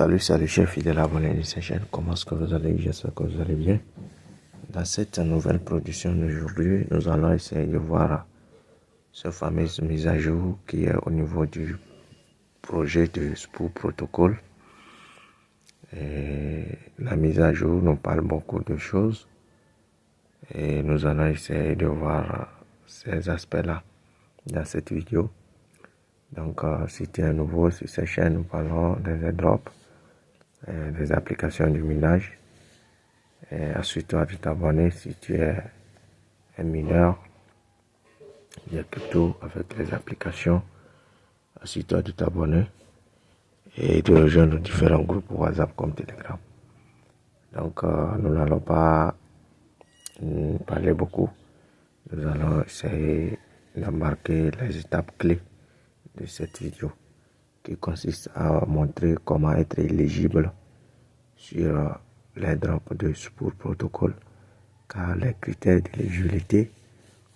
Salut, chers fidèles abonnés de cette chaîne. Comment est-ce que vous allez? J'espère que vous allez bien. Dans cette nouvelle production d'aujourd'hui, nous allons essayer de voir ce fameux mise à jour qui est au niveau du projet de Spool Protocol. Et la mise à jour nous parle beaucoup de choses et nous allons essayer de voir ces aspects-là dans cette vidéo. Donc, si tu es nouveau sur cette chaîne, nous parlons des airdrops, des applications du minage. Assure-toi de t'abonner si tu es un mineur de crypto avec les applications. Assure-toi de t'abonner et de rejoindre différents groupes WhatsApp comme Telegram. Donc, nous n'allons pas parler beaucoup. Nous allons essayer d'embarquer les étapes clés de cette vidéo qui consiste à montrer comment être éligible sur les drops de Spool Protocol, car les critères d'éligibilité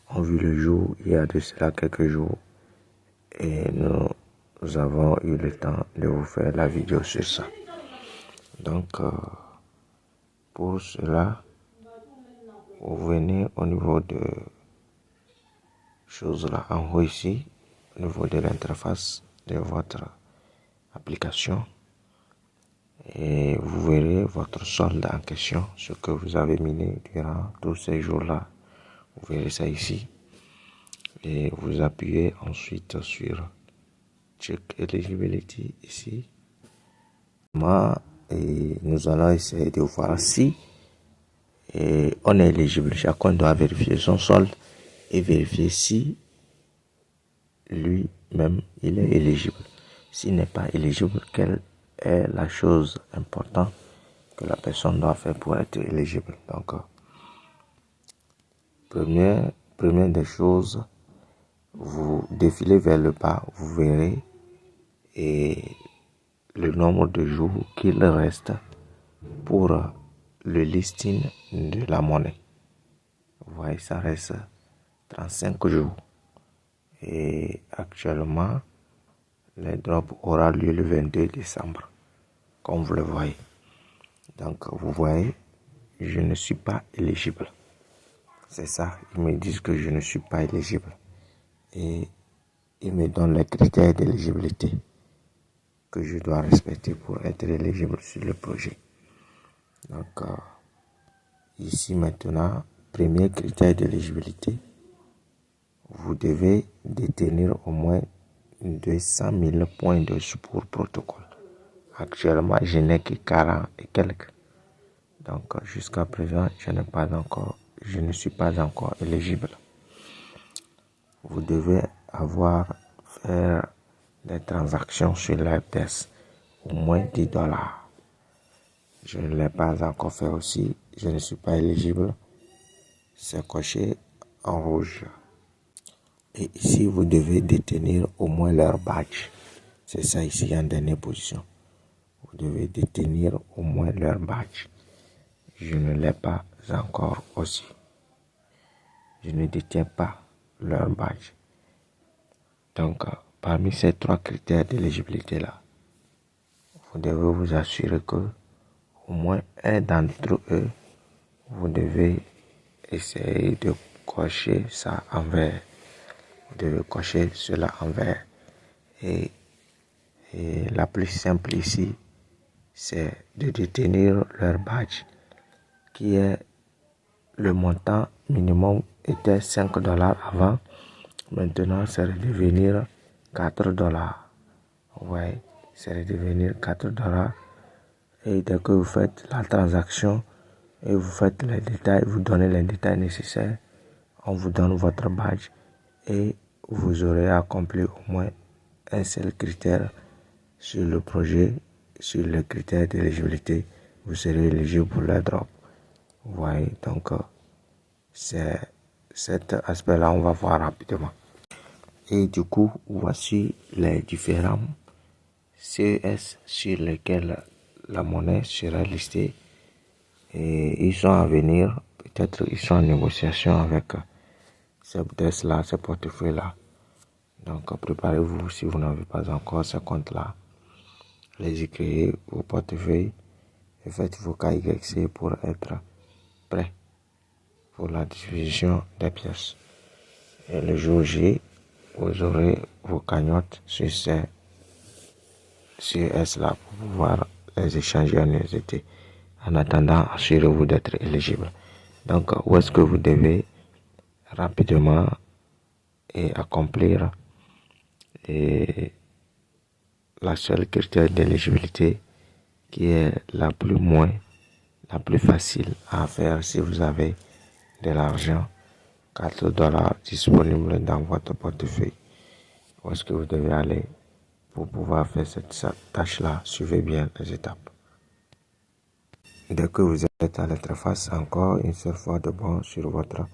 ont vu le jour il y a de cela quelques jours et nous avons eu le temps de vous faire la vidéo sur ça. Donc pour cela, vous venez au niveau de choses là en haut ici, au niveau de l'interface de votre application, et vous verrez votre solde en question, ce que vous avez miné durant tous ces jours-là. Vous verrez ça ici. Et vous appuyez ensuite sur Check Eligibility ici. Et nous allons essayer de voir si on est éligible. Chacun doit vérifier son solde et vérifier si lui-même il est éligible. S'il n'est pas éligible, quelle est la chose importante que la personne doit faire pour être éligible. Donc, première des choses, vous défilez vers le bas, vous verrez le nombre de jours qu'il reste pour le listing de la monnaie. Vous voyez, ça reste 35 jours. Et actuellement, le drop aura lieu le 22 décembre, comme vous le voyez. Donc, vous voyez, je ne suis pas éligible. C'est ça, ils me disent que je ne suis pas éligible. Et ils me donnent les critères d'éligibilité que je dois respecter pour être éligible sur le projet. Donc, ici maintenant, premier critère d'éligibilité, vous devez détenir au moins 200 000 points de Spool Protocol. Actuellement, je n'ai que 40 et quelques. Donc, jusqu'à présent, je ne suis pas encore éligible. Vous devez faire des transactions sur l'AirTest, au moins $10. Je ne l'ai pas encore fait aussi. Je ne suis pas éligible. C'est coché en rouge. Et ici, vous devez détenir au moins leur badge. C'est ça ici en dernière position. Vous devez détenir au moins leur badge. Je ne l'ai pas encore aussi. Je ne détiens pas leur badge. Donc, parmi ces 3 critères d'éligibilité là, vous devez vous assurer que au moins un d'entre eux, vous devez essayer de cocher ça en vert. Vous devez cocher cela en vert. Et la plus simple ici, c'est de détenir leur badge, qui est le montant minimum était $5 avant. Maintenant, c'est redevenir $4. Ouais, c'est redevenir $4. Et dès que vous faites la transaction et vous faites les détails, vous donnez les détails nécessaires, on vous donne votre badge et vous aurez accompli au moins un seul critère sur le projet, sur le critère d'éligibilité. Vous serez éligible pour le drop. Vous voyez, donc c'est cet aspect-là, on va voir rapidement. Et du coup, voici les différents CES sur lesquels la monnaie sera listée. Et ils sont à venir, peut-être ils sont en négociation avec ces là, ces portefeuilles-là. Donc préparez-vous si vous n'avez pas encore ce compte-là. allez-y créer vos portefeuilles et faites vos KYC pour être prêt pour la distribution des pièces. Et le jour J, vous aurez vos cagnottes sur S-là pour pouvoir les échanger en USDT. En attendant, assurez-vous d'être éligible. Donc, où est-ce que vous devez rapidement accomplir la seule critère d'éligibilité qui est la plus facile à faire si vous avez de l'argent, 4 dollars disponibles dans votre portefeuille. Où est-ce que vous devez aller pour pouvoir faire cette tâche-là? Suivez bien les étapes. Dès que vous êtes à l'interface, encore une seule fois de bon sur votre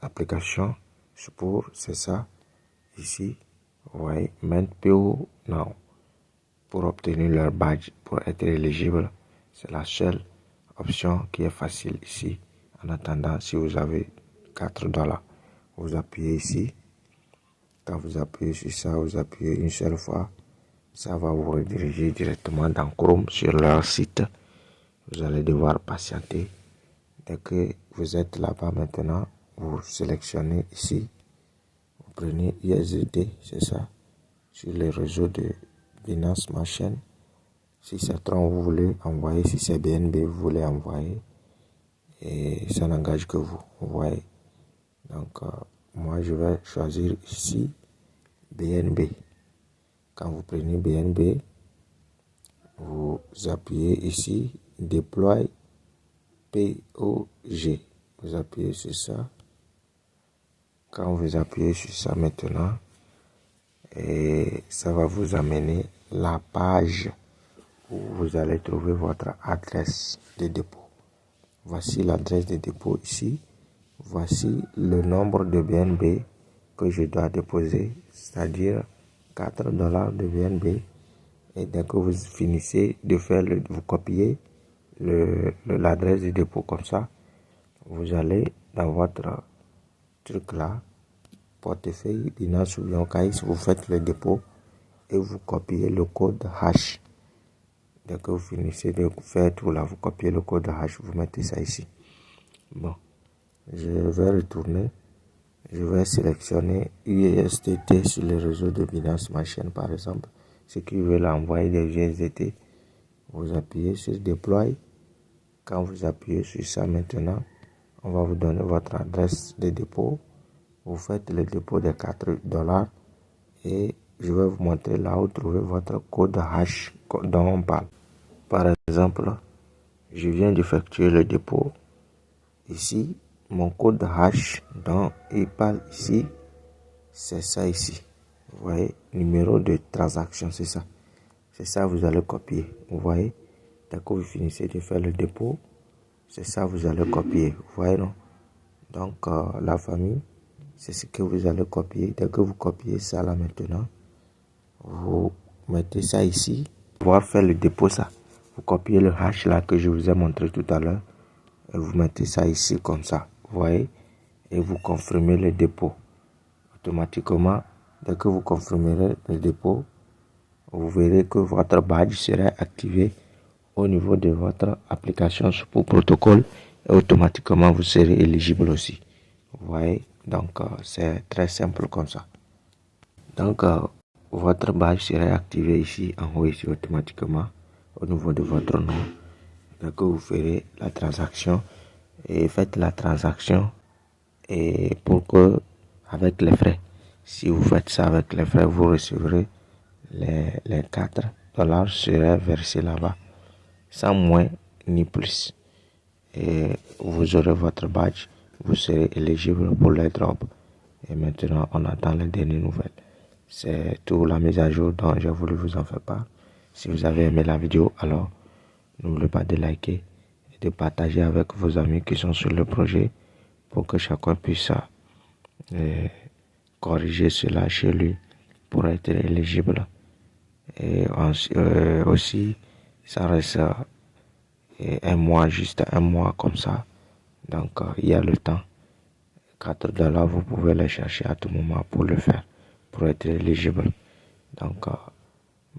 application, c'est ça, ici, vous voyez, Pay Now. Pour obtenir leur badge, pour être éligible, c'est la seule option qui est facile ici. En attendant, si vous avez 4 dollars, vous appuyez ici. Quand vous appuyez sur ça, vous appuyez une seule fois, ça va vous rediriger directement dans Chrome sur leur site. Vous allez devoir patienter. Dès que vous êtes là-bas maintenant, vous sélectionnez ici, vous prenez USDT, c'est ça, sur les réseaux de Binance Smart Chain. Si c'est Tron, vous voulez envoyer, si c'est BNB, vous voulez envoyer, et ça n'engage que vous voyez. Donc, moi, je vais choisir ici BNB. Quand vous prenez BNB, vous appuyez ici, Deploy POG. Vous appuyez sur ça. Quand vous appuyez sur ça maintenant, et ça va vous amener la page où vous allez trouver votre adresse de dépôt. Voici l'adresse de dépôt ici. Voici le nombre de BNB que je dois déposer, c'est-à-dire 4 dollars de BNB. Et dès que vous finissez de faire vous copiez l'adresse de dépôt comme ça, vous allez dans votre truc là, portefeuille Binance ou bien Caïs, vous faites le dépôt et vous copiez le code hash. Dès que vous finissez de faire tout là, vous copiez le code hash, vous mettez ça ici. Bon, je vais retourner. Je vais sélectionner USDT sur le réseau de Binance Smart Chain par exemple. Ceux qui veulent envoyer des USDT, vous appuyez sur Deploy. Quand vous appuyez sur ça maintenant, on va vous donner votre adresse de dépôt. Vous faites le dépôt de 4 dollars et je vais vous montrer là où trouver votre code hash dont on parle. Par exemple, je viens d'effectuer le dépôt. Ici, mon code hash dont il parle ici, c'est ça ici. Vous voyez, numéro de transaction, c'est ça. C'est ça, vous allez copier. Vous voyez, dès que vous finissez de faire le dépôt, c'est ça, vous allez copier. Vous voyez, non? Donc, la famille, c'est ce que vous allez copier. Dès que vous copiez ça là maintenant, vous mettez ça ici. Pour pouvoir faire le dépôt, ça. Vous copiez le hash là que je vous ai montré tout à l'heure. Et vous mettez ça ici comme ça. Vous voyez? Et vous confirmez le dépôt. Automatiquement, dès que vous confirmerez le dépôt, vous verrez que votre badge sera activé au niveau de votre application Support Protocol et automatiquement vous serez éligible aussi. Vous voyez, donc c'est très simple comme ça. Donc votre badge sera activé ici en haut ici automatiquement au niveau de votre nom. Dès que vous ferez la transaction et faites la transaction et pour que avec les frais, si vous faites ça avec les frais, vous recevrez les 4 dollars seraient versés là-bas, sans moins ni plus. Et vous aurez votre badge, vous serez éligible pour les drops. Et maintenant, on attend les dernières nouvelles. C'est tout la mise à jour dont j'ai voulu vous en faire part. Si vous avez aimé la vidéo, alors n'oubliez pas de liker et de partager avec vos amis qui sont sur le projet pour que chacun puisse corriger cela chez lui pour être éligible. Et aussi, ça reste un mois, juste un mois comme ça. Donc, il y a le temps. 4 dollars, vous pouvez les chercher à tout moment pour le faire, pour être éligible. Donc,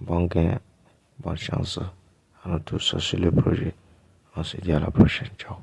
Bon gain, bonne chance à nous tous sur le projet. On se dit à la prochaine. Ciao.